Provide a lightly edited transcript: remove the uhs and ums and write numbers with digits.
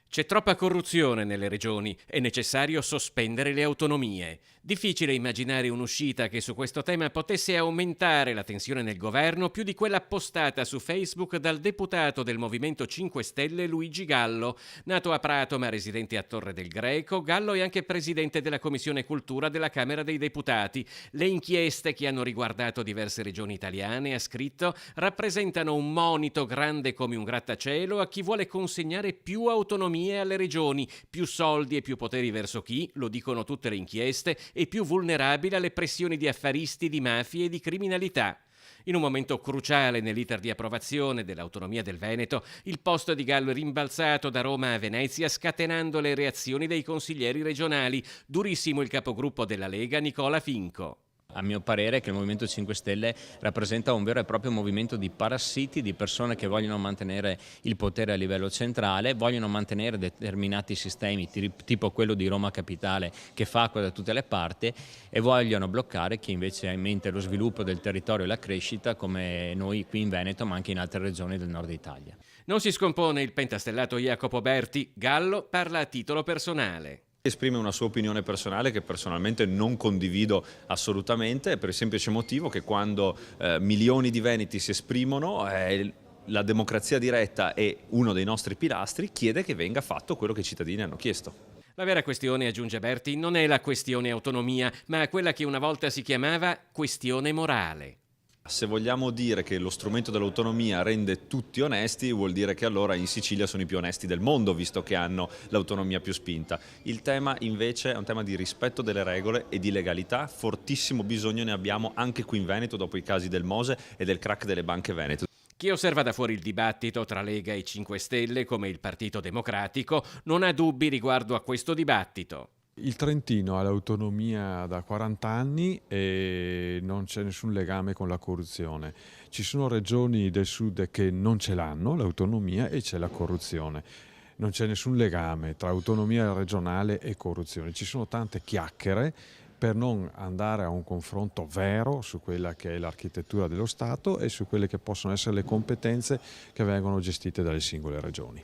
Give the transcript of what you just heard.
C'è troppa corruzione nelle regioni, è necessario sospendere le autonomie. Difficile immaginare un'uscita che su questo tema potesse aumentare la tensione nel governo più di quella postata su Facebook dal deputato del Movimento 5 Stelle Luigi Gallo. Nato a Prato ma residente a Torre del Greco, Gallo è anche presidente della Commissione Cultura della Camera dei Deputati. Le inchieste che hanno riguardato diverse regioni italiane, ha scritto, rappresentano un monito grande come un grattacielo a chi vuole consegnare più autonomie alle regioni, più soldi e più poteri verso chi, lo dicono tutte le inchieste, è più vulnerabile alle pressioni di affaristi, di mafie e di criminalità. In un momento cruciale nell'iter di approvazione dell'autonomia del Veneto, il posto di Gallo è rimbalzato da Roma a Venezia scatenando le reazioni dei consiglieri regionali. Durissimo il capogruppo della Lega Nicola Finco. A mio parere che il Movimento 5 Stelle rappresenta un vero e proprio movimento di parassiti, di persone che vogliono mantenere il potere a livello centrale, vogliono mantenere determinati sistemi tipo quello di Roma Capitale che fa acqua da tutte le parti e vogliono bloccare chi invece ha in mente lo sviluppo del territorio e la crescita come noi qui in Veneto ma anche in altre regioni del nord Italia. Non si scompone il pentastellato Jacopo Berti. Gallo parla a titolo personale. Esprime una sua opinione personale che personalmente non condivido assolutamente per il semplice motivo che quando milioni di veneti si esprimono la democrazia diretta è uno dei nostri pilastri, chiede che venga fatto quello che i cittadini hanno chiesto. La vera questione, aggiunge Berti, non è la questione autonomia, ma quella che una volta si chiamava questione morale. Se vogliamo dire che lo strumento dell'autonomia rende tutti onesti, vuol dire che allora in Sicilia sono i più onesti del mondo, visto che hanno l'autonomia più spinta. Il tema invece è un tema di rispetto delle regole e di legalità. Fortissimo bisogno ne abbiamo anche qui in Veneto, dopo i casi del Mose e del crack delle banche venete. Chi osserva da fuori il dibattito tra Lega e 5 Stelle, come il Partito Democratico, non ha dubbi riguardo a questo dibattito. Il Trentino ha l'autonomia da 40 anni e non c'è nessun legame con la corruzione. Ci sono regioni del sud che non ce l'hanno, l'autonomia, e c'è la corruzione. Non c'è nessun legame tra autonomia regionale e corruzione. Ci sono tante chiacchiere per non andare a un confronto vero su quella che è l'architettura dello Stato e su quelle che possono essere le competenze che vengono gestite dalle singole regioni.